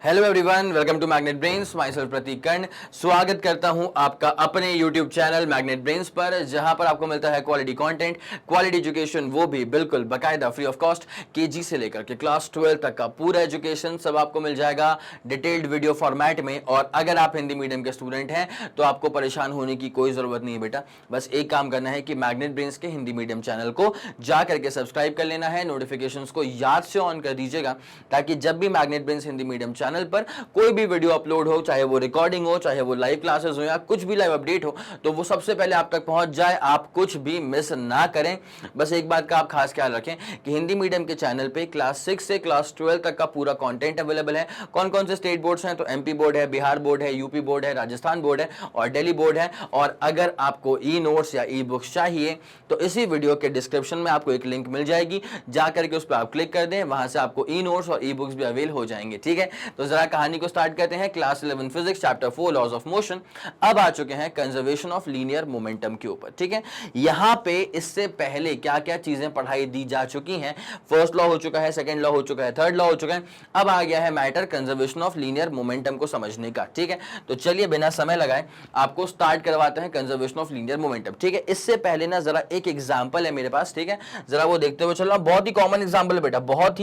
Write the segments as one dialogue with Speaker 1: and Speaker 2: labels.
Speaker 1: Hello everyone, welcome to Magnet Brains. Myself Prateek Karn स्वागत करता हूं आपका अपने यूट्यूब चैनल मैग्नेट ब्रेन्स पर, जहां पर आपको मिलता है क्वालिटी कंटेंट, क्वालिटी एजुकेशन, वो भी बिल्कुल बाकायदा फ्री ऑफ कॉस्ट। केजी से लेकर के क्लास 12 तक का पूरा एजुकेशन सब आपको मिल जाएगा डिटेल्ड वीडियो फॉर्मेट में। और अगर आप हिंदी मीडियम के स्टूडेंट हैं तो आपको परेशान होने की कोई जरूरत नहीं है बेटा। बस एक काम करना है कि मैग्नेट ब्रेन्स के हिंदी मीडियम चैनल को जा करके सब्सक्राइब कर लेना है, नोटिफिकेशंस को याद से ऑन कर दीजिएगा, ताकि जब भी magnet brains Hindi medium channel पर कोई भी वीडियो अपलोड हो, चाहे वो रिकॉर्डिंग हो, चाहे वो लाइव क्लासेस हो या कुछ भी लाइव अपडेट हो, तो वो सबसे पहले आप तक पहुंच जाए, आप कुछ भी मिस ना करें। बस एक बात का आप खास ख्याल रखें कि हिंदी मीडियम के चैनल पे क्लास 6 से क्लास 12 तक का पूरा कंटेंट अवेलेबल है। कौन कौन से स्टेट बोर्ड्स हैं? तो एमपी बोर्ड है, बिहार बोर्ड है, यूपी बोर्ड है, राजस्थान बोर्ड है और दिल्ली बोर्ड है। और अगर आपको ई नोट्स या ई बुक्स चाहिए तो इसी वीडियो के डिस्क्रिप्शन में आपको एक लिंक मिल जाएगी, जाकर के उस पर आप क्लिक कर दें, वहां से आपको ई नोट्स और ई बुक्स भी अवेल हो जाएंगे। ठीक है, तो जरा कहानी को स्टार्ट करते हैं। Class 11 physics chapter 4 laws of motion अब आ चुके हैं कंजर्वेशन ऑफ लीनियर मोमेंटम के ऊपर। ठीक है, यहां पे इससे पहले क्या क्या चीजें पढ़ाई दी जा चुकी हैं। फर्स्ट लॉ हो चुका है, सेकंड लॉ हो चुका है, थर्ड लॉ हो चुका है। अब आ गया है matter conservation of linear momentum को समझने का। ठीक है, तो चलिए बिना समय लगाए आपको स्टार्ट करवाते हैं कंजर्वेशन ऑफ लीनियर मोमेंटम। ठीक है, इससे पहले ना जरा एक एग्जांपल है मेरे पास, ठीक है, जरा वो देखते हुए चल रहा। बहुत ही कॉमन एग्जांपल है बेटा, बहुत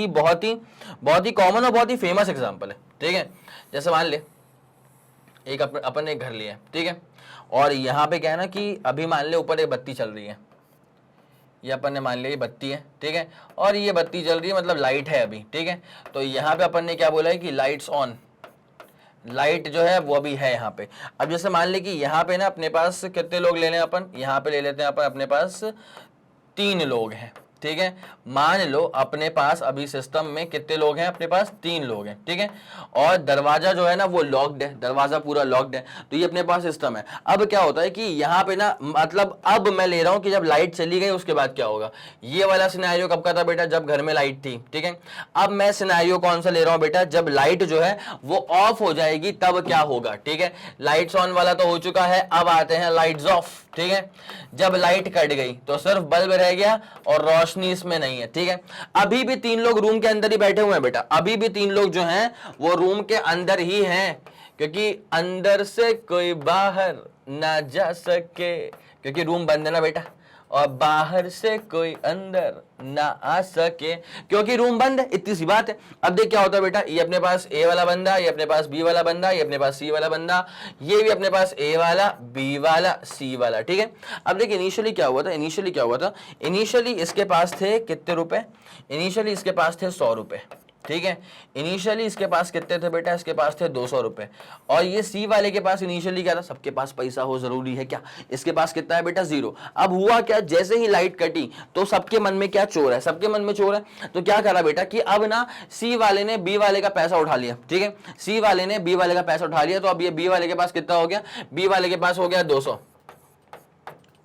Speaker 1: ही कॉमन और बहुत ही फेमस एग्जांपल है। ठीक है, जैसे मान ले एक अपन एक घर लिया है, ठीक है, और यहाँ पे क्या है ना कि अभी मान ले ऊपर एक बत्ती चल रही है, ये अपन ने मान लिया ये बत्ती है, ठीक है, और ये बत्ती चल रही है मतलब लाइट है अभी। ठीक है, तो यहाँ पे अपन ने क्या बोला है कि लाइट्स ऑन, लाइट जो है वो भी है यहाँ पे। अब जैसे मान ले कि यहाँ पे ना अपने पास कितने लोग ले लें अपन, यहाँ पे ले लेते हैं अपन, अपने पास 3 लोग हैं। ठीक है, मान लो अपने पास अभी सिस्टम में कितने लोग हैं, अपने पास 3 लोग हैं। ठीक है, और दरवाजा जो है ना वो लॉक्ड है, दरवाजा पूरा लॉक्ड है, तो ये अपने पास सिस्टम है। अब क्या होता है कि यहाँ पे ना मतलब अब मैं ले रहा हूं कि जब लाइट चली गई उसके बाद क्या होगा। ये वाला सिनेरियो कब का था बेटा? जब घर में लाइट थी। ठीक है, अब मैं सिनेरियो कौन सा ले रहा हूं बेटा? जब लाइट जो है वो ऑफ हो जाएगी तब क्या होगा। ठीक है, लाइट्स ऑन वाला तो हो चुका है, अब आते हैं लाइट्स ऑफ। ठीक है, जब लाइट कट गई तो सिर्फ बल्ब रह गया और रोशनी इसमें नहीं है। ठीक है, अभी भी 3 लोग रूम के अंदर ही बैठे हुए हैं बेटा, अभी भी 3 लोग जो हैं वो रूम के अंदर ही हैं, क्योंकि अंदर से कोई बाहर ना जा सके, क्योंकि रूम बंद है ना बेटा, और बाहर से कोई अंदर ना आ सके क्योंकि रूम बंद है। इतनी सी बात है। अब देख क्या होता है बेटा, ये अपने पास ए वाला बंदा, ये अपने पास बी वाला बंदा, ये अपने पास सी वाला बंदा, ये भी अपने पास ए वाला, बी वाला, सी वाला। ठीक है, अब देख इनिशियली क्या हुआ था, इनिशियली इसके पास थे कितने रुपए? इनिशियली इसके पास थे 100 रुपए। ठीक है, इनिशियली इसके पास कितने थे बेटा? इसके पास थे 200 रुपए। और ये सी वाले के पास इनिशियली क्या था? सबके पास पैसा हो जरूरी है क्या? इसके पास कितना है बेटा? 0। अब हुआ क्या, जैसे ही लाइट कटी तो सबके मन में क्या चोर है? सबके मन में चोर है। तो क्या करा बेटा कि अब ना सी वाले ने बी वाले का पैसा उठा लिया। ठीक है, सी वाले ने बी वाले का पैसा उठा लिया, तो अब ये बी वाले के पास कितना हो गया? बी वाले के पास हो गया 200।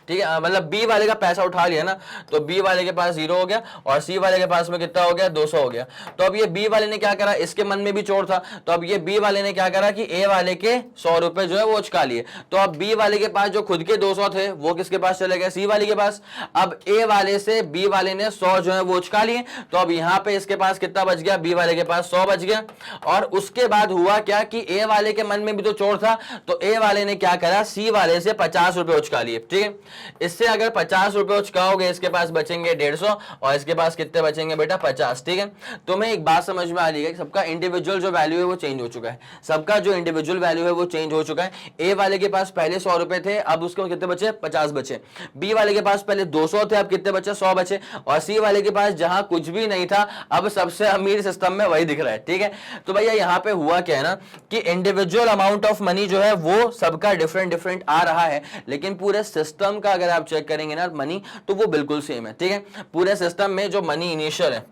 Speaker 1: ठीक है, मतलब बी वाले का पैसा उठा लिया ना, तो बी वाले के पास 0 हो गया और सी वाले के पास में कितना हो गया? 200 हो गया। तो अब ये बी वाले ने क्या करा, इसके मन में भी चोर था, तो अब ये बी वाले ने क्या करा कि ए वाले के 100 रुपए जो है वो चुका लिए। तो अब बी वाले के पास जो खुद के 200 थे वो किसके पास चले गए? सी वाले के पास। अब ए वाले से बी वाले ने 100 जो है वो चुका लिए, तो अब यहाँ पे इसके पास कितना बच गया? बी वाले के पास 100 बच गया। और उसके बाद हुआ क्या कि ए वाले के मन में भी तो चोर था, तो ए वाले ने क्या करा, सी वाले से 50 रुपए चुका लिए। ठीक है, इससे अगर 50 रुपए चुकाओगे इसके पास बचेंगे 150 और इसके पास कितने बचेंगे बेटा? 50। ठीक है, तुम्हें एक बात समझ में आ रही है कि सबका इंडिविजुअल जो वैल्यू है वो चेंज हो चुका है, सबका जो इंडिविजुअल वैल्यू है वो चेंज हो चुका है। ए वाले के पास पहले 100 रुपए थे, अब उसके कितने बचे? 50 बचे। बी वाले के पास पहले 200 थे, अब कितने बचे? 100 बचे। और सी वाले के पास जहां कुछ भी नहीं था, अब सबसे अमीर सिस्टम में वही दिख रहा है। ठीक है, तो भैया यहाँ पे हुआ क्या है ना कि इंडिविजुअल अमाउंट ऑफ मनी जो है वो सबका डिफरेंट आ रहा है, लेकिन पूरे सिस्टम का अगर आप चेक करेंगे ना मनी, तो वो बिल्कुल सेम है। ठीक है, पूरे सिस्टम में जो मनी इनिशियल है,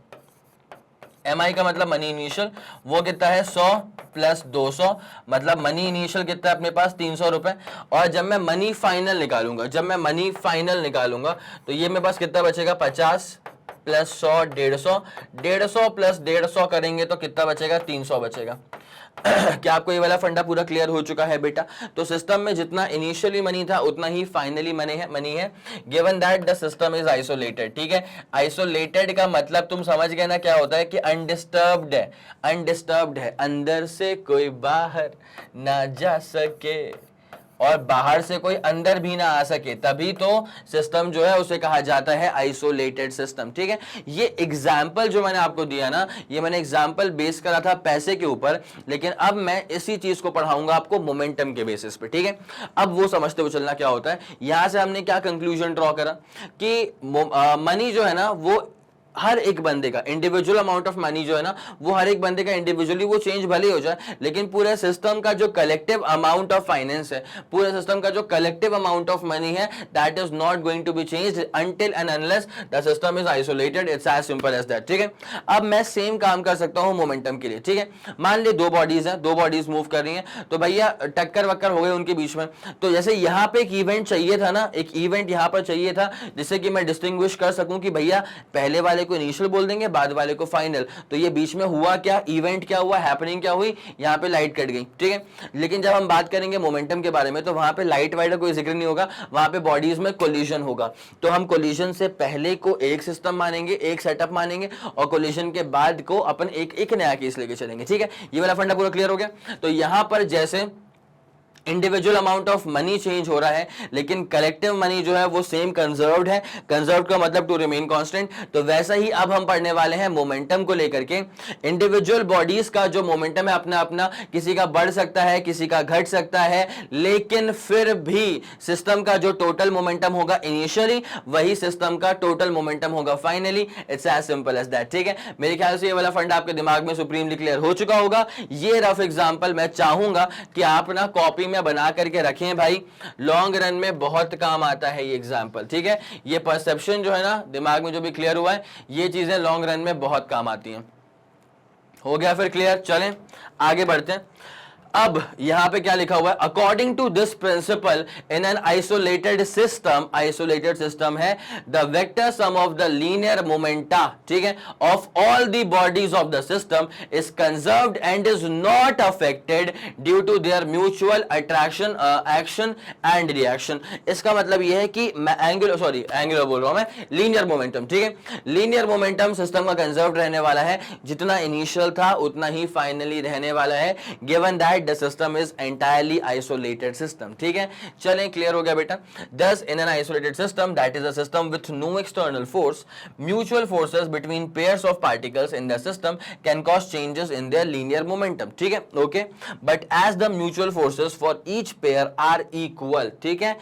Speaker 1: एमआई का मतलब मनी इनिशियल, वो कितना है? 100 प्लस 200, मतलब मनी इनिशियल कितना है अपने पास? 300 रुपए। और जब मैं मनी फाइनल निकालूंगा, तो ये मेरे पास कितना बचेगा? 50 प्लस 100 150, 150 प्लस 150 करेंगे तो कितना बचेगा? 300 बचेगा। क्या आपको ये वाला फंडा पूरा क्लियर हो चुका है बेटा? तो सिस्टम में जितना इनिशियली मनी था उतना ही फाइनली मनी है given that the system is isolated. ठीक है, आइसोलेटेड का मतलब तुम समझ गए ना क्या होता है कि अनडिस्टर्ब्ड है, अनडिस्टर्ब्ड है, अंदर से कोई बाहर ना जा सके और बाहर से कोई अंदर भी ना आ सके, तभी तो सिस्टम जो है उसे कहा जाता है आइसोलेटेड सिस्टम। ठीक है, ये एग्जाम्पल जो मैंने आपको दिया ना, ये मैंने एग्जाम्पल बेस करा था पैसे के ऊपर, लेकिन अब मैं इसी चीज को पढ़ाऊंगा आपको मोमेंटम के बेसिस पे। ठीक है, अब वो समझते हुए चलना क्या होता है। यहां से हमने क्या कंक्लूजन ड्रॉ करा कि मनी जो है ना वो हर एक बंदे का इंडिविजुअल अमाउंट ऑफ मनी जो है ना वो हर एक बंदे का इंडिविजुअली वो चेंज भले हो जाए, लेकिन पूरे सिस्टम का जो कलेक्टिव अमाउंट ऑफ फाइनेंस है, पूरे सिस्टम का जो कलेक्टिव अमाउंट ऑफ मनी है, that is not going to be changed until and unless the system is isolated. It's as simple as that. ठीक है, अब मैं सेम काम कर सकता हूं मोमेंटम के लिए। ठीक है, मान ले दो बॉडीज हैं, दो बॉडीज मूव कर रही हैं, तो भैया टक्कर वक्कर हो गए उनके बीच में, तो जैसे यहां पे एक इवेंट चाहिए था ना, एक इवेंट यहां पर चाहिए था जिससे कि मैं डिस्टिंग्विश कर सकूं कि भैया पहले वाले को इनिशियल बोल देंगे, बाद वाले को फाइनल। तो ये बीच में हुआ क्या, इवेंट क्या हुआ, हैपनिंग क्या हुई, यहां पे लाइट कट गई। ठीक है, लेकिन जब हम बात करेंगे मोमेंटम के बारे में तो वहां पे लाइट वाइट का कोई जिक्र नहीं होगा, वहां पे बॉडीज में कोलिजन होगा। तो हम कोलिजन से पहले को एक सिस्टम मानेंगे, एक सेटअप मानेंगे, और कोलिजन के बाद को अपन एक नया केस लेके चलेंगे। ठीक है, ये वाला फंडा पूरा क्लियर हो गया। तो यहां पर जैसे individual amount of money change हो रहा है, लेकिन कलेक्टिव मनी जो है वो सेम कंजर्व्ड है। कंजर्व्ड का मतलब टू रिमेन कांस्टेंट। तो वैसा ही अब हम पढ़ने वाले हैं मोमेंटम को लेकर के। इंडिविजुअल बॉडीज का जो मोमेंटम है अपना अपना, किसी का बढ़ सकता है, किसी का घट सकता है, लेकिन फिर भी सिस्टम का जो टोटल मोमेंटम होगा इनिशियली वही सिस्टम का टोटल मोमेंटम होगा finally. It's as simple as that. ठीक है, मेरे ख्याल से ये वाला फंडा आपके दिमाग में सुप्रीमली क्लियर हो चुका होगा। ये रफ एग्जांपल मैं चाहूंगा कि आप ना कॉपी बना करके रखें भाई, लॉन्ग रन में बहुत काम आता है ये एग्जांपल। ठीक है, ये परसेप्शन जो है ना दिमाग में जो भी क्लियर हुआ है, ये चीजें लॉन्ग रन में बहुत काम आती हैं। हो गया फिर क्लियर? चलें आगे बढ़ते हैं। अब यहां पे क्या लिखा हुआ है, according to this principle in an isolated system, isolated system है the vector sum of the linear momenta, ठीक है, of all the bodies of the system is conserved and is not affected due to their mutual attraction, action and reaction. इसका मतलब यह है कि मैं angular बोल रहा हूं मैं, लीनियर मोमेंटम। ठीक है, लीनियर मोमेंटम सिस्टम का कंजर्व्ड रहने वाला है, जितना इनिशियल था उतना ही फाइनली रहने वाला है, given that the system is entirely isolated system। ठीक है, चलें क्लियर हो गया बेटा। Thus in an isolated system, that is a system with no external force, mutual forces between pairs of particles in the system can cause changes in their linear momentum। ठीक है, okay, but as the mutual forces for each pair are equal, ठीक है,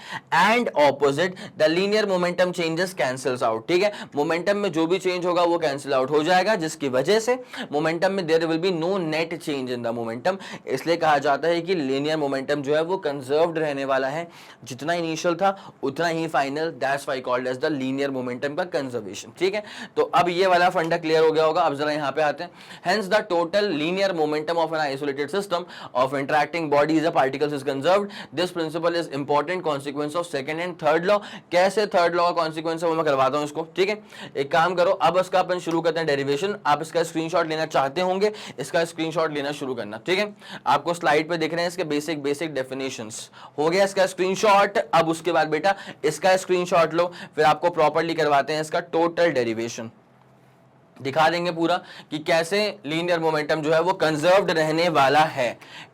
Speaker 1: and opposite, the linear momentum changes cancels out। ठीक है, momentum में जो भी change होगा वो कैंसिल आउट हो जाएगा, जिसकी वजह से मोमेंटम में there will be no net change in the momentum। इसलिए कहा जाता है कि लीनियर मोमेंटम जो है वो कंजर्व्ड रहने वाला है, जितना इनिशियल था उतना ही final. That's why called as the linear momentum का कंजर्वेशन। ठीक है, तो अब ये वाला फंडा क्लियर हो गया होगा। अब जरा यहां पे आते हैं। Hence the total linear momentum of N isolated system of interacting bodies of particles is conserved. This principle is important consequence of second and third law. कैसे थर्ड लॉ का कॉन्सिक्वेंस है वो मैं करवाता हूं इसको। ठीक है, एक काम करो, अब इसका अपन शुरू करते हैं डेरिवेशन। आप इसका स्क्रीनशॉट लेना चाहते होंगे, इसका स्क्रीनशॉट लेना शुरू करना। ठीक है, आपको स्लाइड पे दिख रहे हैं इसके बेसिक डेफिनेशंस। हो गया इसका स्क्रीनशॉट। अब उसके बाद बेटा इसका स्क्रीनशॉट लो, फिर आपको प्रॉपर्ली करवाते हैं इसका टोटल डेरिवेशन। दिखा देंगे पूरा कि कैसे लीनियर मोमेंटम जो है वो कंजर्व्ड रहने वाला है,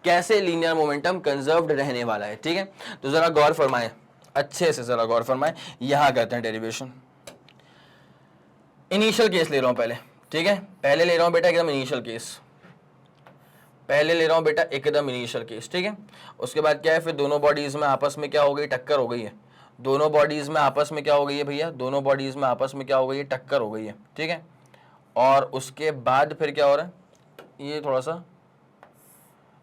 Speaker 1: कैसे लीनियर मोमेंटम कंजर्व्ड रहने वाला है। ठीक है, तो जरा गौर फरमाएं, अच्छे से जरा गौर फरमाएं। यहां करते हैं डेरिवेशन। इनिशियल केस ले रहा हूं पहले। ठीक है, पहले ले रहा हूं बेटा एकदम इनिशियल केस, पहले ले रहा हूं बेटा एकदम इनिशियल केस। ठीक है, उसके बाद क्या है, फिर दोनों बॉडीज में आपस में क्या हो गई, टक्कर हो गई है। दोनों बॉडीज में आपस में क्या हो गई है भैया, दोनों बॉडीज में आपस में क्या हो गई है, टक्कर हो गई है। ठीक है, और उसके बाद फिर क्या हो रहा है, ये थोड़ा सा,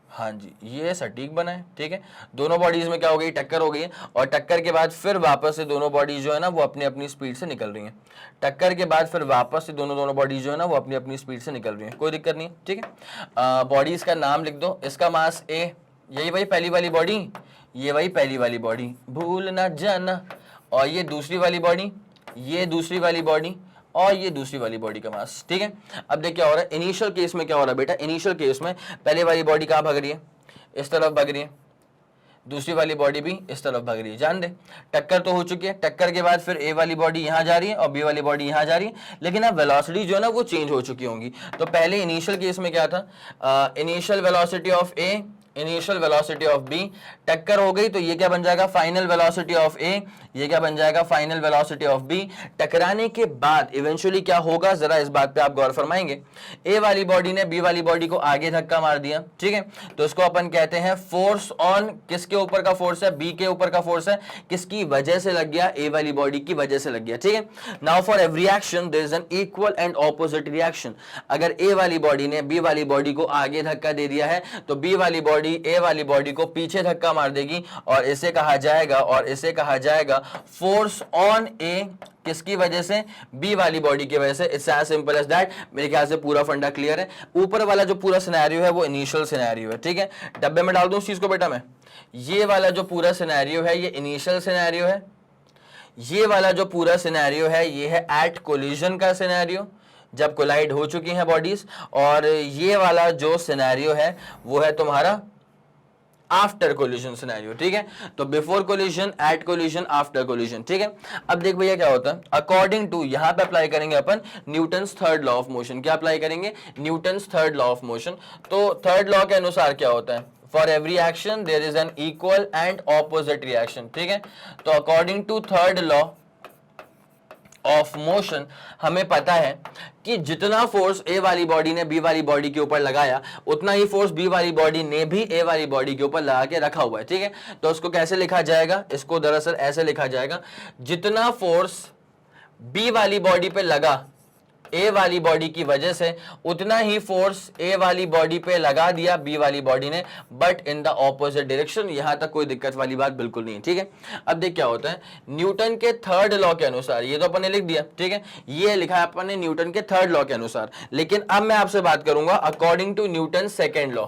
Speaker 1: हाँ जी, ये सटीक बना है। ठीक है, दोनों बॉडीज में क्या हो गई, टक्कर हो गई है, और टक्कर के बाद फिर वापस से दोनों बॉडीज जो है ना वो अपनी अपनी स्पीड से निकल रही हैं। टक्कर के बाद फिर वापस से दोनों बॉडीज जो है ना वो अपनी अपनी स्पीड से निकल रही हैं, कोई दिक्कत नहीं। ठीक है, बॉडीज का नाम लिख दो। इसका मास ए, यही वही पहली वाली बॉडी, ये वही पहली वाली बॉडी, भूल ना जाना, और ये दूसरी वाली बॉडी, ये दूसरी वाली बॉडी, और ये दूसरी वाली बॉडी का मास, ठीक है। अब देख क्या हो रहा है इनिशियल केस में, क्या हो रहा है बेटा, इनिशियल केस में पहले वाली बॉडी कहाँ भाग रही है, इस तरफ भाग रही है, दूसरी वाली बॉडी भी इस तरफ भाग रही है। जान दे टक्कर तो हो चुकी है, टक्कर के बाद फिर ए वाली बॉडी यहाँ जा रही है और बी वाली बॉडी यहाँ जा रही है, लेकिन अब वेलोसिटी जो है ना वो चेंज हो चुकी होंगी। तो पहले इनिशियल केस में क्या था, initial velocity of A, initial velocity of B, टक्कर हो गई तो ये क्या बन जाएगा, फाइनल वेलोसिटी ऑफ ए, ये क्या बन जाएगा, फाइनल वेलोसिटी ऑफ बी। टकराने के बाद इवेंचुअली क्या होगा, जरा इस बात पे आप गौर फरमाएंगे। ए वाली बॉडी ने बी वाली बॉडी को आगे धक्का मार दिया, ठीक है, तो इसको अपन कहते हैं फोर्स ऑन, किसके ऊपर का फोर्स है, बी के ऊपर का फोर्स है, किसकी वजह से लग गया, ए वाली बॉडी की वजह से लग गया, ठीक है। Now for every action there is an equal and opposite reaction. अगर ए वाली बॉडी ने बी वाली बॉडी को आगे धक्का दे दिया है तो बी वाली बॉडी ए वाली बॉडी को पीछे धक्का मार देगी और इसे कहा जाएगा फोर्स ऑन ए, किसकी वजह से, बी वाली बॉडी की वजह से। It's as simple as that. मेरे ख्याल से पूरा फंडा क्लियर है। ऊपर वाला जो पूरा सिनेरियो है वो इनिशियल सिनेरियो है, ठीक है। डब्बे में डाल दूं इस चीज को बेटा मैं, ये वाला जो पूरा सिनेरियो है ये इनिशियल सिनेरियो है, ये वाला जो पूरा सिनेरियो है ये है एट कोलिजन का सिनेरियो, जब कोलाइड हो चुकी हैं बॉडीज, और ये वाला जो सिनेरियो है वो है तुम्हारा आफ्टर कोलिजन सिनेरियो, ठीक है। तो before collision, at collision, after collision, ठीक है। अब देख भैया क्या होता है, अकॉर्डिंग टू, यहां पे अप्लाई करेंगे अपन Newton's third law of motion. क्या अप्लाई करेंगे, Newton's third law of motion. तो थर्ड लॉ के अनुसार क्या होता है, for every action there is an equal and opposite reaction, ठीक है। तो according to third law of motion हमें पता है कि जितना फोर्स ए वाली बॉडी ने बी वाली बॉडी के ऊपर लगाया उतना ही फोर्स बी वाली बॉडी ने भी ए वाली बॉडी के ऊपर लगा के रखा हुआ है, ठीक है। तो उसको कैसे लिखा जाएगा, इसको दरअसल ऐसे लिखा जाएगा, जितना फोर्स बी वाली बॉडी पे लगा ए वाली बॉडी की वजह से उतना ही फोर्स ए वाली बॉडी पे लगा दिया बी वाली बॉडी ने, but in the opposite direction. यहां तक कोई दिक्कत वाली बात बिल्कुल नहीं है, ठीक है। अब देख क्या होता है, न्यूटन के थर्ड लॉ के अनुसार, ये तो अपन ने लिख दिया, ठीक है, ये लिखा है अपन ने न्यूटन के थर्ड लॉ के अनुसार, लेकिन अब मैं आपसे बात करूंगा according to Newton second law.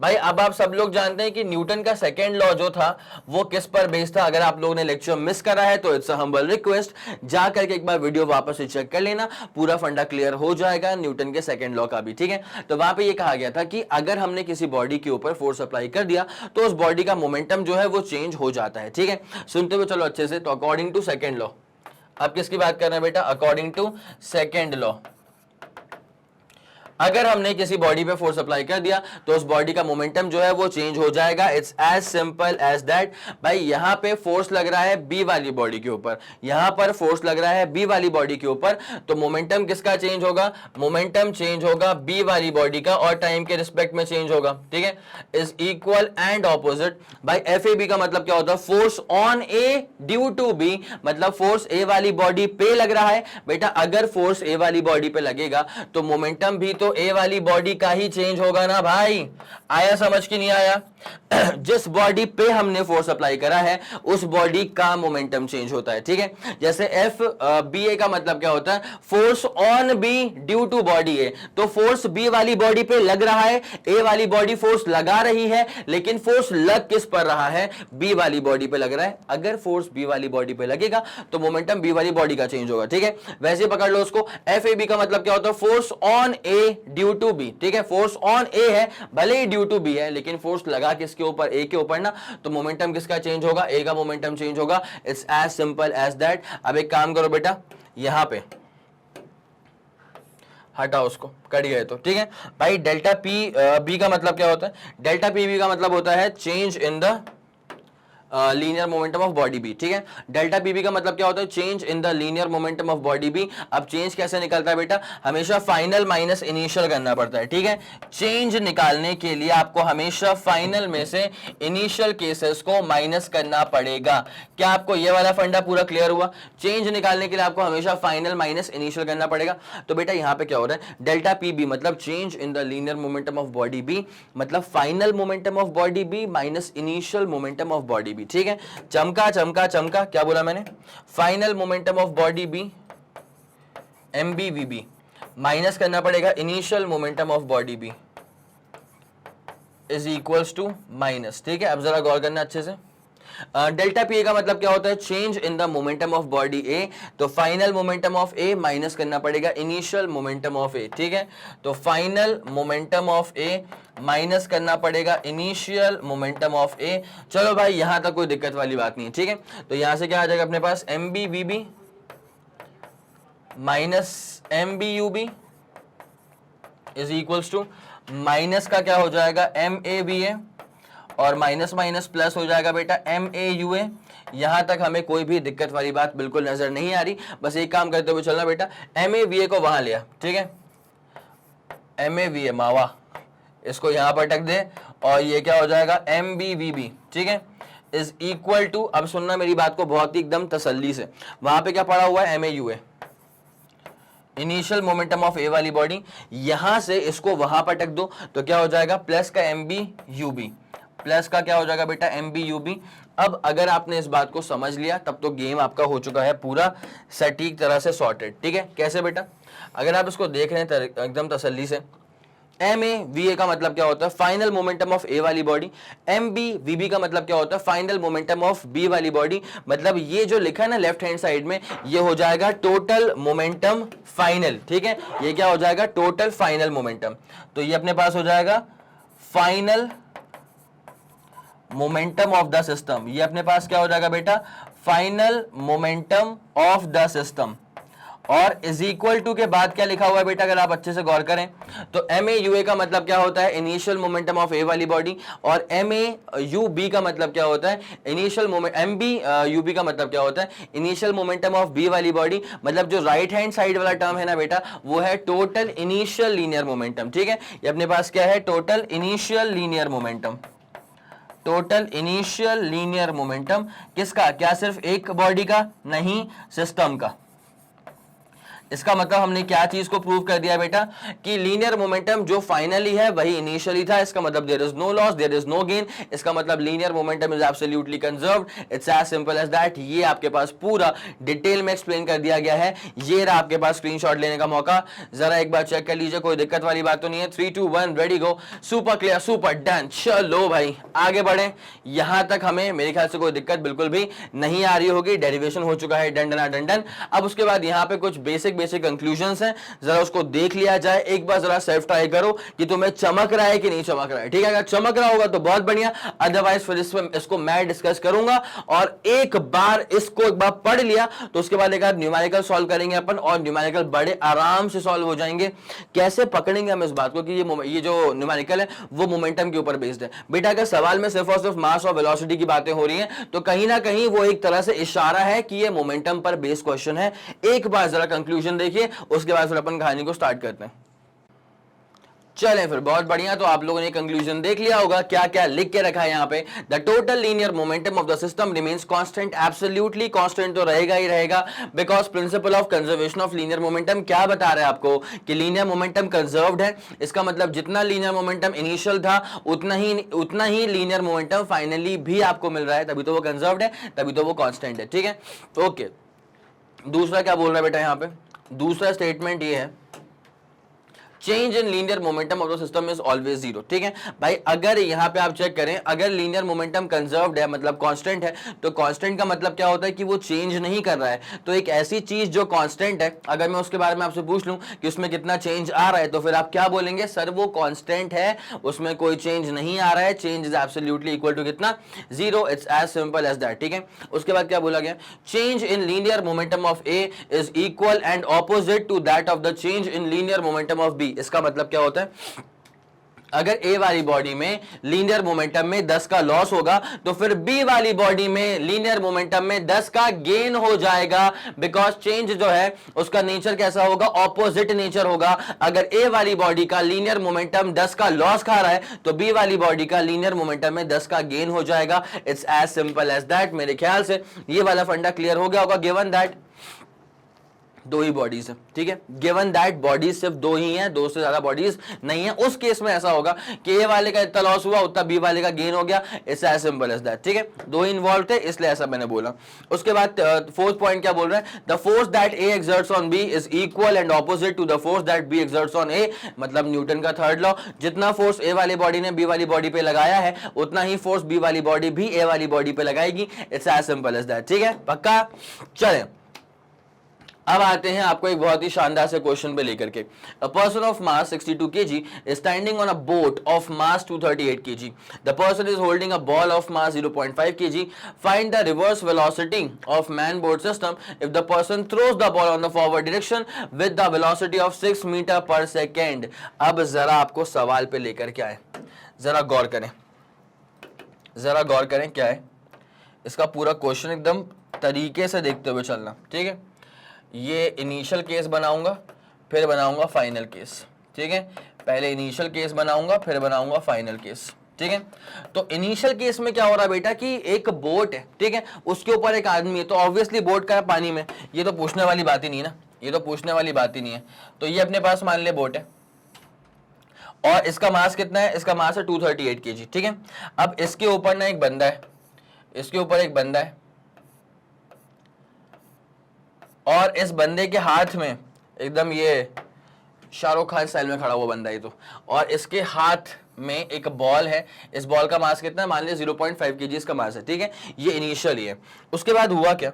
Speaker 1: भाई अब आप सब लोग जानते हैं कि न्यूटन का सेकेंड लॉ जो था वो किस पर बेस्ड था। अगर आप लोगों ने लेक्चर मिस करा है तो इट्स अ हम्बल रिक्वेस्ट, जा करके एक बार वीडियो वापस से चेक कर लेना, पूरा फंडा क्लियर हो जाएगा न्यूटन के सेकेंड लॉ का भी, ठीक है। तो वहां पे ये कहा गया था कि अगर हमने किसी बॉडी के ऊपर फोर्स अप्लाई कर दिया तो उस बॉडी का मोमेंटम जो है वो चेंज हो जाता है, ठीक है। सुनते हुए चलो अच्छे से। तो अकॉर्डिंग टू सेकेंड लॉ, अब किसकी बात कर रहे हैं बेटा, अकॉर्डिंग टू सेकेंड लॉ, अगर हमने किसी बॉडी पे फोर्स अप्लाई कर दिया तो उस बॉडी का मोमेंटम जो है वो चेंज हो जाएगा। It's as simple as that. भाई यहां पे फोर्स लग रहा है बी वाली बॉडी के ऊपर, यहां पर फोर्स लग रहा है बी वाली बॉडी के ऊपर, तो मोमेंटम किसका चेंज होगा, मोमेंटम चेंज होगा बी वाली बॉडी का और टाइम के रिस्पेक्ट में चेंज होगा, ठीक है। Is equal and opposite. भाई एफ ए बी का मतलब क्या होता है, force on A due to B, मतलब फोर्स ए वाली बॉडी पे लग रहा है। बेटा अगर फोर्स ए वाली बॉडी पे लगेगा तो मोमेंटम भी तो ए वाली बॉडी का ही चेंज होगा ना भाई। आया समझ की नहीं आया? जिस बॉडी पे हमने फोर्स अप्लाई करा है उस बॉडी का मोमेंटम चेंज होता है, ठीक है। जैसे एफ बी ए का मतलब क्या होता है, force on B due to body A, तो फोर्स बी वाली बॉडी पे लग रहा है, ए वाली बॉडी फोर्स लगा रही है, लेकिन फोर्स लग किस पर रहा है, बी वाली बॉडी पे लग रहा है। अगर फोर्स बी वाली बॉडी पे लगेगा तो मोमेंटम बी वाली बॉडी का चेंज होगा, ठीक है। वैसे पकड़ लो उसको, एफ ए बी का मतलब क्या होता है, force on A due to B, ठीक है। फोर्स ऑन ए है, भले ही ड्यू टू बी है, लेकिन फोर्स लगा किसके ऊपर, ए के ऊपर ना, तो मोमेंटम किसका चेंज होगा, ए का मोमेंटम चेंज होगा। It's as simple as that. अब एक काम करो बेटा, यहां पे हटाओ उसको, कट गए तो, ठीक है भाई। डेल्टा पी बी का मतलब क्या होता है, डेल्टा पी बी का मतलब होता है change in the linear momentum of body B, ठीक है। डेल्टा पी बी का मतलब क्या होता है, change in the linear momentum of body B. अब चेंज कैसे निकलता है बेटा, हमेशा फाइनल माइनस इनिशियल करना पड़ता है, ठीक है। चेंज निकालने के लिए आपको हमेशा फाइनल में से इनिशियल केसेस को माइनस करना पड़ेगा। क्या आपको ये वाला फंडा पूरा क्लियर हुआ? चेंज निकालने के लिए आपको हमेशा फाइनल माइनस इनिशियल करना पड़ेगा। तो बेटा यहां पे क्या हो रहा है, डेल्टा पी बी मतलब change in the linear momentum of body B, मतलब final momentum of body B minus initial momentum of body B, ठीक है। चमका चमका चमका, क्या बोला मैंने, final momentum of body B M B V B minus करना पड़ेगा initial momentum of body B is equals to minus, ठीक है। अब जरा गौर करना अच्छे से, डेल्टा पी ए का मतलब क्या होता है, change in the momentum of body A. तो final momentum of A minus करना पड़ेगा इनिशियल मोमेंटम ऑफ ए, ठीक है। तो final momentum of A minus करना पड़ेगा इनिशियल मोमेंटम ऑफ ए। चलो भाई यहां तक कोई दिक्कत वाली बात नहीं है, ठीक है। तो यहां से क्या आ जाएगा अपने पास, M B V B minus M B U B is equals to, minus का क्या हो जाएगा एम ए बी ए, और माइनस माइनस प्लस हो जाएगा बेटा एम ए यू ए। यहां तक हमें कोई भी दिक्कत वाली बात बिल्कुल नजर नहीं आ रही। बस एक काम करते हुए चलना बेटा, एम ए वी ए को वहां लिया, ठीक है, एम ए वी ए मावा, इसको यहां पर टक दे, और ये क्या हो जाएगा एम बी वी बी, ठीक है, इज इक्वल टू, अब सुनना मेरी बात को बहुत ही एकदम तसल्ली से, वहां पे क्या पड़ा हुआ है M A U A, initial momentum of A वाली बॉडी, यहां से इसको वहां पर टक दो तो क्या हो जाएगा प्लस का M B U B, plus का क्या हो जाएगा बेटा एम बी यू बी। अब अगर आपने इस बात को समझ लिया तब तो गेम आपका हो चुका है पूरा सटीक तरह से सॉर्टेड, ठीक है। कैसे बेटा, अगर आप इसको देख रहे हैं एकदम तसल्ली से, एम ए वी ए का मतलब क्या होता है, फाइनल मोमेंटम ऑफ ए वाली body, M B V B का मतलब क्या होता है, फाइनल मोमेंटम ऑफ बी वाली बॉडी। मतलब ये जो लिखा है ना लेफ्ट हैंड साइड में, ये हो जाएगा टोटल मोमेंटम फाइनल, ठीक है, ये क्या हो जाएगा टोटल फाइनल मोमेंटम। तो ये अपने पास हो जाएगा final momentum of the system, ये अपने पास क्या हो जाएगा बेटा final momentum of the system. और इज इक्वल टू के बाद क्या लिखा हुआ है बेटा, अगर आप अच्छे से गौर करें तो एम ए यू ए का मतलब क्या होता है, इनिशियल मोमेंटम ऑफ ए वाली बॉडी, और एम ए यू बी का मतलब क्या होता है, initial moment, M B U B का मतलब क्या होता है, इनिशियल मोमेंटम ऑफ बी वाली बॉडी। मतलब जो राइट हैंड साइड वाला टर्म है ना बेटा, वो है टोटल इनिशियल लीनियर मोमेंटम, ठीक है। ये अपने पास क्या है, total initial linear momentum, total initial linear momentum किसका, क्या सिर्फ एक बॉडी का, नहीं सिस्टम का। इसका मतलब हमने क्या चीज को प्रूव कर दिया बेटा, कि लीनियर मोमेंटम जो फाइनली है वही इनिशियली था। इसका मतलब there is no loss, there is no gain. इसका मतलब linear momentum is absolutely conserved. It's as simple as that. ये आपके पास पूरा डिटेल में एक्सप्लेन कर दिया गया है। ये रहा आपके पास स्क्रीनशॉट लेने का मौका, जरा एक बार चेक कर लीजिए, कोई दिक्कत वाली बात तो नहीं है। 3 2 1 रेडी गो, सुपर क्लियर, सुपर डन। चलो भाई आगे बढ़े, यहां तक हमें मेरे ख्याल से कोई दिक्कत बिल्कुल भी नहीं आ रही होगी। डेरिवेशन हो चुका है डंडना डंडन। अब उसके बाद यहां पे कुछ बेसिक कंक्लूजन्स हैं, जरा उसको देख लिया जाए। एक बार जरा सेल्फ ट्राई करो कि तुम्हें चमक रहा है कि नहीं चमक रहा है, ठीक है। अगर चमक रहा होगा तो बहुत बढ़िया, अदरवाइज फिर इसको मैं डिस्कस करूंगा। और एक बार इसको एक बार पढ़ लिया तो उसके बाद एक न्यूमेरिकल सॉल्व करेंगे अपन, और न्यूमेरिकल बड़े आराम से सॉल्व हो जाएंगे। कैसे पकड़ेंगे हम इस बात को कि ये जो न्यूमेरिकल है वो मोमेंटम के ऊपर बेस्ड है। बेटा अगर सवाल में सिर्फ और सिर्फ मास और वेलोसिटी की बातें हो रही हैं तो कहीं ना कहीं वो एक तरह से इशारा है कि ये मोमेंटम पर बेस्ड क्वेश्चन है। एक बार जरा कंक्लूजन देखिए, उसके बाद फिर अपन कहानी को स्टार्ट करते हैं। चलें फिर, बहुत बढ़िया। तो आप लोगों ने कंक्लूजन देख लिया होगा, क्या क्या लिख के रखा है यहाँ पे। The total linear momentum of the system remains constant. Absolutely constant तो रहेगा ही रहेगा, because principal of conservation of linear momentum क्या बता रहा है आपको कि लीनियर मोमेंटम कंजर्व्ड है। इसका मतलब जितना लीनियर मोमेंटम इनिशियल था उतना ही लीनियर मोमेंटम फाइनली भी आपको मिल रहा है, तभी तो वो कंजर्व्ड है, तभी तो वो कांस्टेंट है, ठीक है। ओके, दूसरा क्या बोल रहा है बेटा यहाँ पे, दूसरा स्टेटमेंट ये है, change in linear momentum of the system is always zero. ठीक है भाई, अगर यहां पे आप चेक करें, अगर लीनियर मोमेंटम कंजर्व्ड है मतलब कांस्टेंट है, तो कांस्टेंट का मतलब क्या होता है कि वो चेंज नहीं कर रहा है। तो एक ऐसी चीज जो कांस्टेंट है, अगर मैं उसके बारे में आपसे पूछ लूं कि उसमें कितना चेंज आ रहा है, तो फिर आप क्या बोलेंगे, सर वो कांस्टेंट है, उसमें कोई चेंज नहीं आ रहा है, change is absolutely equal to कितना, zero. It's as simple as that. ठीक है, उसके बाद क्या बोला गया, change in linear momentum of A is equal and opposite to that of the change in linear momentum of B. इसका मतलब क्या होता है, अगर ए वाली बॉडी में लीनियर मोमेंटम में 10 का लॉस होगा तो फिर बी वाली बॉडी में लीनियर मोमेंटम में 10 का गेन हो जाएगा, बिकॉज चेंज जो है उसका नेचर कैसा होगा, ऑपोजिट नेचर होगा। अगर ए वाली बॉडी का लीनियर मोमेंटम 10 का लॉस खा रहा है तो बी वाली बॉडी का लीनियर मोमेंटम में 10 का गेन हो जाएगा। It's as simple as that. मेरे ख्याल से ये वाला फंडा क्लियर हो गया होगा, गिवन दैट दो ही बॉडीज है, ठीक है। गिवन दैट बॉडीज सिर्फ दो ही हैं, दो से ज्यादा बॉडीज नहीं है, उस केस में ऐसा होगा कि ए वाले का इतना लॉस हुआ उतना बी वाले का गेन हो गया, it's as simple as that, ठीक है। दो ही इन्वॉल्व थे इसलिए ऐसा मैंने बोला। उसके बाद फोर्थ पॉइंट क्या बोल रहे हैं, the force that A exerts on B is equal and opposite to the force that B exerts on A, मतलब न्यूटन का थर्ड लॉ, जितना फोर्स ए वाली बॉडी ने बी वाली बॉडी पे लगाया है उतना ही फोर्स बी वाली बॉडी भी ए वाली बॉडी पे लगाएगी, it's as simple as that, ठीक है, पक्का। चलें अब आते हैं आपको एक बहुत ही शानदार से क्वेश्चन पे लेकर के। A person of mass 62 kg is standing on a boat of mass 238 kg. The person is holding a ball of mass 0.5 kg. Find the reverse velocity of man boat system if the person throws the ball on the forward direction with the velocity of 6 meter per second. अब जरा आपको सवाल पे लेकर के आए, जरा गौर करें, जरा गौर करें क्या है इसका पूरा क्वेश्चन, एकदम तरीके से देखते हुए चलना, ठीक है। ये इनिशियल केस बनाऊंगा फिर बनाऊंगा फाइनल केस, ठीक है। पहले इनिशियल केस बनाऊंगा फिर बनाऊंगा फाइनल केस, ठीक है। तो इनिशियल केस में क्या हो रहा है बेटा कि एक बोट है, ठीक है, उसके ऊपर एक आदमी है, तो ऑब्वियसली बोट का है पानी में, ये तो पूछने वाली बात ही नहीं है ना, ये तो पूछने वाली बात ही नहीं है। तो ये अपने पास मान ले बोट है और इसका मास कितना है, इसका मास है 238 kg, ठीक है। अब इसके ऊपर ना एक बंदा है, इसके ऊपर एक बंदा है और इस बंदे के हाथ में एकदम ये शाहरुख खान स्टाइल में खड़ा हुआ बंदा है तो, और इसके हाथ में एक बॉल है, इस बॉल का मास कितना है, मान लीजिए 0.5 kg इसका मास है, ठीक है। ये इनिशियली है। उसके बाद हुआ क्या,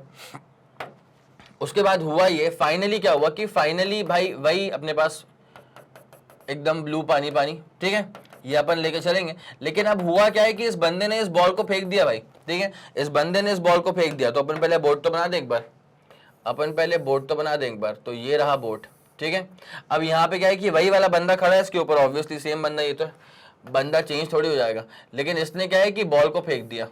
Speaker 1: उसके बाद हुआ ये फाइनली क्या हुआ कि फाइनली भाई वही अपने पास एकदम ब्लू पानी पानी, ठीक है, ये अपन लेके चलेंगे। लेकिन अब हुआ क्या है कि इस बंदे ने इस बॉल को फेंक दिया भाई, ठीक है, इस बंदे ने इस बॉल को फेंक दिया। तो अपन पहले बोट तो बना दें एक बार, अपन पहले बोट तो बना दें एक बार। तो ये रहा बोट, ठीक है। अब यहाँ पे क्या है कि वही वाला बंदा खड़ा है इसके ऊपर, ऑब्वियसली सेम बंदा, ये तो बंदा चेंज थोड़ी हो जाएगा, लेकिन इसने क्या है कि बॉल को फेंक दिया,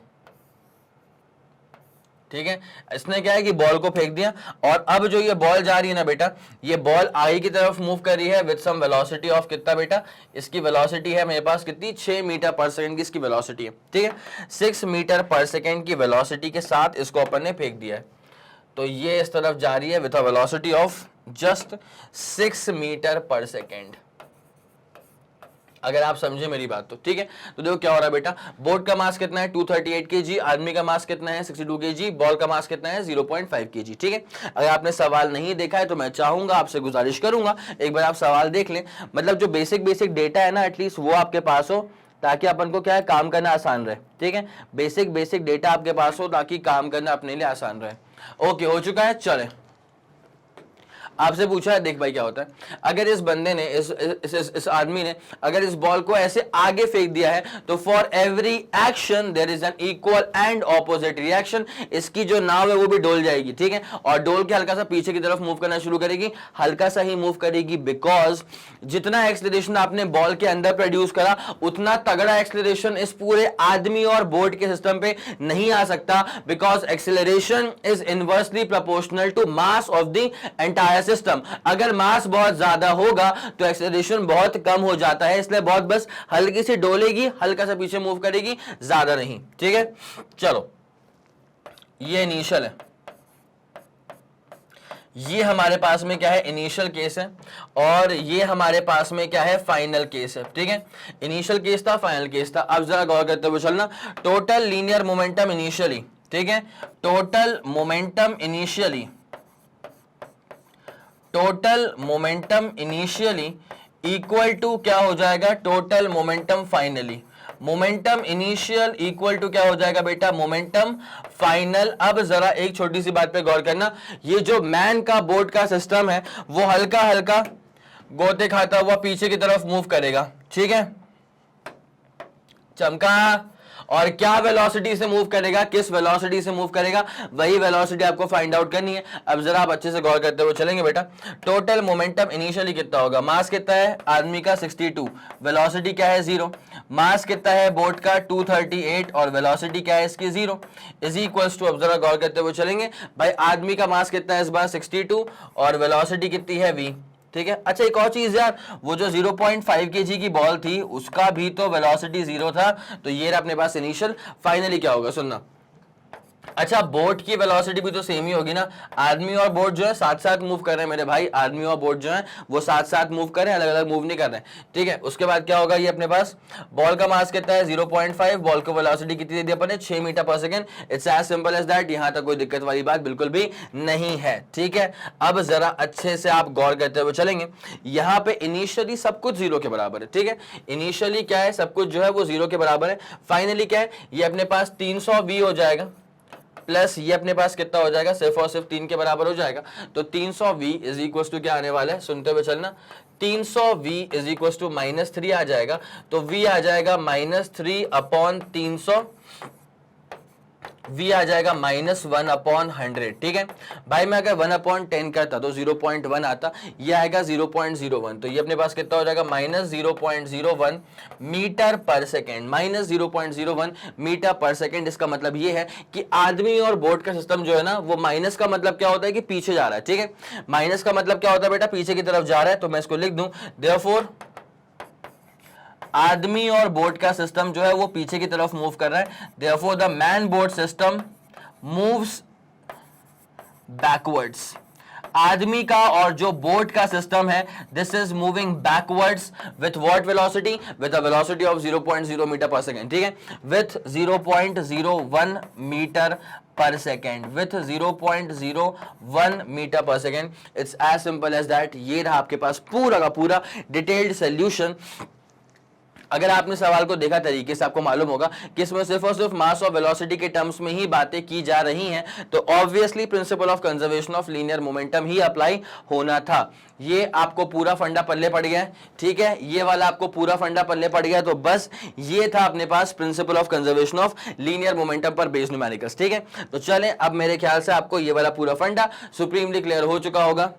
Speaker 1: ठीक है, इसने क्या है कि बॉल को फेंक दिया। और अब जो ये बॉल जा रही है ना बेटा, ये बॉल आगे की तरफ मूव कर रही है विद सम वेलोसिटी ऑफ कितना बेटा, इसकी वेलोसिटी है मेरे पास कितनी, 6 मीटर पर सेकंड की इसकी वेलोसिटी है, ठीक है। 6 मीटर पर सेकंड की वेलोसिटी के साथ इसको अपन ने फेंक दिया है। तो ये इस तरफ जा रही है with a velocity of just 6 metre per second, अगर आप समझे मेरी बात तो, ठीक है। तो देखो क्या हो रहा है बेटा, बोट का मास कितना है 238 kg, आदमी का मास कितना है 62 kg, बॉल का मास कितना है 0.5 kg, ठीक है। अगर आपने सवाल नहीं देखा है तो मैं चाहूंगा, आपसे गुजारिश करूंगा एक बार आप सवाल देख लें, मतलब जो बेसिक डेटा है ना एटलीस्ट वो आपके पास हो, ताकि अपन को क्या है काम करना आसान रहे, ठीक है। बेसिक डेटा आपके पास हो ताकि काम करना अपने लिए आसान रहे। ओके, हो चुका है। चले, आपसे पूछा है, देख भाई क्या होता है, अगर इस बंदे ने इस आदमी ने अगर इस बॉल को ऐसे आगे फेंक दिया है तो for every action there is an equal and opposite reaction, इसकी जो नाव है वो भी डोल जाएगी, ठीक है, और डोल के हल्का सा पीछे की तरफ मूव करना शुरू करेगी, हल्का सा ही मूव करेगी, बिकॉज जितना एक्सेलरेशन आपने बॉल के अंदर प्रोड्यूस करा उतना तगड़ा एक्सेलरेशन इस पूरे आदमी और बोट के सिस्टम पे नहीं आ सकता, because acceleration is inversely proportional to mass of the entire system. अगर मास बहुत ज्यादा होगा तो एक्सेलरेशन बहुत कम हो जाता है, इसलिए बहुत बस हल्की सी डोलेगी, हल्का सा पीछे मूव करेगी, ज्यादा नहीं, ठीक है। चलो, ये इनिशियल है, ये हमारे पास में क्या है इनिशियल केस है, और ये हमारे पास में क्या है फाइनल केस है, ठीक है। इनिशियल केस था, फाइनल केस था। अब जरा गौर करते हुए चलना, टोटल लीनियर मोमेंटम इनिशियली, ठीक है, total momentum initially, total momentum initially equal to क्या हो जाएगा, total momentum finally. Momentum initial equal to क्या हो जाएगा बेटा, मोमेंटम फाइनल। अब जरा एक छोटी सी बात पे गौर करना, ये जो मैन का बोट का सिस्टम है वो हल्का हल्का गोते खाता हुआ पीछे की तरफ मूव करेगा, ठीक है, चमका, और क्या वेलोसिटी से मूव करेगा, किस वेलोसिटी से मूव करेगा, वही वेलोसिटी आपको फाइंड आउट करनी है। अब जरा आप अच्छे से गौर करते हुए चलेंगे बेटा, टोटल मोमेंटम इनिशियली कितना होगा, मास कितना है आदमी का 62, वेलोसिटी क्या है 0, मास कितना है बोट का 238 और वेलोसिटी क्या है इसकी 0, इज इक्वल्स टू, अब जरा गौर करते हुए चलेंगे भाई, आदमी का मास कितना है इस बार 62 और वेलोसिटी कितनी है v, ठीक है। अच्छा एक और चीज यार, वो जो 0.5 kg की बॉल थी उसका भी तो वेलोसिटी 0 था, तो ये अपने पास इनिशियल। फाइनली क्या होगा सुनना, अच्छा, बोट की वेलोसिटी भी तो सेम ही होगी ना। आदमी और बोट जो है साथ साथ मूव कर रहे हैं मेरे भाई, आदमी और बोट जो है वो साथ साथ मूव कर रहे हैं, अलग अलग मूव नहीं कर रहे हैं, ठीक है। उसके बाद क्या होगा, ये अपने पास बॉल का मास कितना है 0.5, बॉल को वेलोसिटी कितनी दे दी अपन ने 6 metre per second. It's as simple as that, यहां तक कोई दिक्कत वाली बात बिल्कुल भी नहीं है, ठीक है। अब जरा अच्छे से आप गौर करते हुए चलेंगे, यहां पे इनिशियली सब कुछ जीरो के बराबर है, ठीक है। इनिशियली क्या है, सब कुछ जो है वो जीरो के बराबर है। फाइनली क्या है, ये अपने पास 300v हो जाएगा, प्लस ये अपने पास कितना हो जाएगा, सिर्फ और सिर्फ 3 के बराबर हो जाएगा। तो 300v इज इक्वल टू क्या आने वाला है, सुनते हुए चलना, 300v इज इक्वल टू -3 आ जाएगा। तो v आ जाएगा -3 अपॉन 300, v आ जाएगा -1/100, ठीक है भाई। मैं अगर 1/10 करता तो 0.1 आता, ये आएगा 0.01, तो ये अपने पास कितना हो जाएगा -0.01 metre per second, -0.01 metre per second. इसका मतलब ये है कि आदमी और बोट का सिस्टम जो है ना, वो माइनस का मतलब क्या होता है कि पीछे जा रहा है, ठीक है। माइनस का मतलब क्या होता है बेटा, पीछे की तरफ जा रहा है। तो मैं इसको लिख दूं, देयरफॉर आदमी और बोट का सिस्टम जो है वो पीछे की तरफ मूव कर रहा है, therefore the man boat system moves backwards. आदमी का और जो बोट का सिस्टम है, this is moving backwards with what velocity, with a velocity of 0.0 metre per second, ठीक है, विथ 0.01 मीटर पर सेकेंड, विथ 0.01 metre per second. It's as simple as that. ये रहा आपके पास पूरा का पूरा डिटेल्ड सोल्यूशन। अगर आपने सवाल को देखा तरीके से, आपको मालूम होगा कि इसमें सिर्फ और सिर्फ मास और वेलोसिटी के टर्म्स में ही बातें की जा रही हैं, तो obviously principal of conservation of linear momentum he apply होना था। ये आपको पूरा फंडा पल्ले पड़ गया, ठीक है, ये वाला आपको पूरा फंडा पल्ले पड़ गया। तो बस ये था अपने पास principle of conservation of linear momentum पर बेस्ड न्यूमेरिकल्स, ठीक है। तो चलें, अब मेरे ख्याल से आपको ये वाला पूरा फंडा सुप्रीमली क्लियर हो चुका होगा।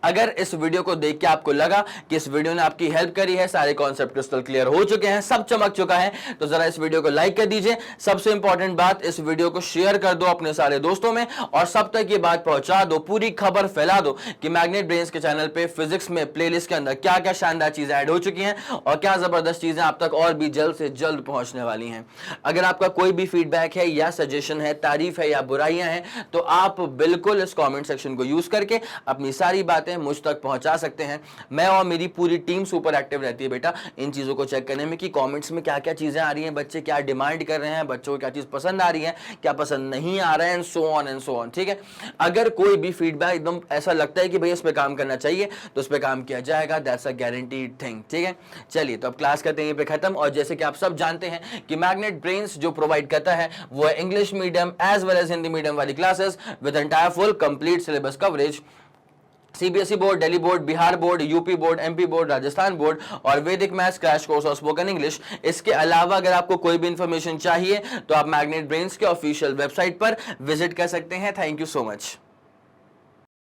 Speaker 1: अगर इस वीडियो को देख के आपको लगा कि इस वीडियो ने आपकी हेल्प करी है, सारे कॉन्सेप्ट क्रिस्टल क्लियर हो चुके हैं, सब चमक चुका है, तो जरा इस वीडियो को लाइक कर दीजिए। सबसे इंपॉर्टेंट बात, इस वीडियो को शेयर कर दो अपने सारे दोस्तों में, और सब तक ये बात पहुंचा दो, पूरी खबर फैला दो कि मैग्नेट ब्रेन्स के चैनल पे फिजिक्स में प्लेलिस्ट के अंदर क्या क्या शानदार चीजें ऐड हो चुकी हैं और क्या जबरदस्त चीजें आप तक और भी जल्द से जल्द पहुंचने वाली हैं। अगर आपका कोई भी फीडबैक है या सजेशन है, तारीफ है या बुराइयां हैं, तो आप बिल्कुल इस कॉमेंट सेक्शन को यूज करके अपनी सारी बातें मुझ तक पहुंचा सकते हैं। मैं और मेरी पूरी टीम सुपर एक्टिव रहती है बेटा इन चीजों को चेक करने में कि कमेंट्स में क्या क्या चीजें आ रही हैं, बच्चे क्या डिमांड कर रहे हैं, बच्चों को क्या चीज पसंद आ रही है, क्या पसंद नहीं आ रहा है, एंड सो ऑन, ठीक है। अगर कोई भी फीडबैक एकदम ऐसा लगता है कि भैया इस पे काम करना चाहिए, तो इस पे काम किया जाएगा, दैट्स अ गारंटीड थिंग, ठीक है। चलिए, तो अब क्लास करते हैं यहीं पे खत्म। और जैसे कि आप सब जानते हैं कि मैग्नेट ब्रेन्स जो प्रोवाइड करता है वो है English medium as well as Hindi medium वाली classes with entire full complete syllabus coverage. CBSE board, Delhi board, Bihar board, UP board, MP board, Rajasthan board और वैदिक मैथ्स क्रैश कोर्स और स्पोकन इंग्लिश। इसके अलावा अगर आपको कोई भी इंफॉर्मेशन चाहिए तो आप मैग्नेट ब्रेन्स के ऑफिशियल वेबसाइट पर विजिट कर सकते हैं। Thank you so much.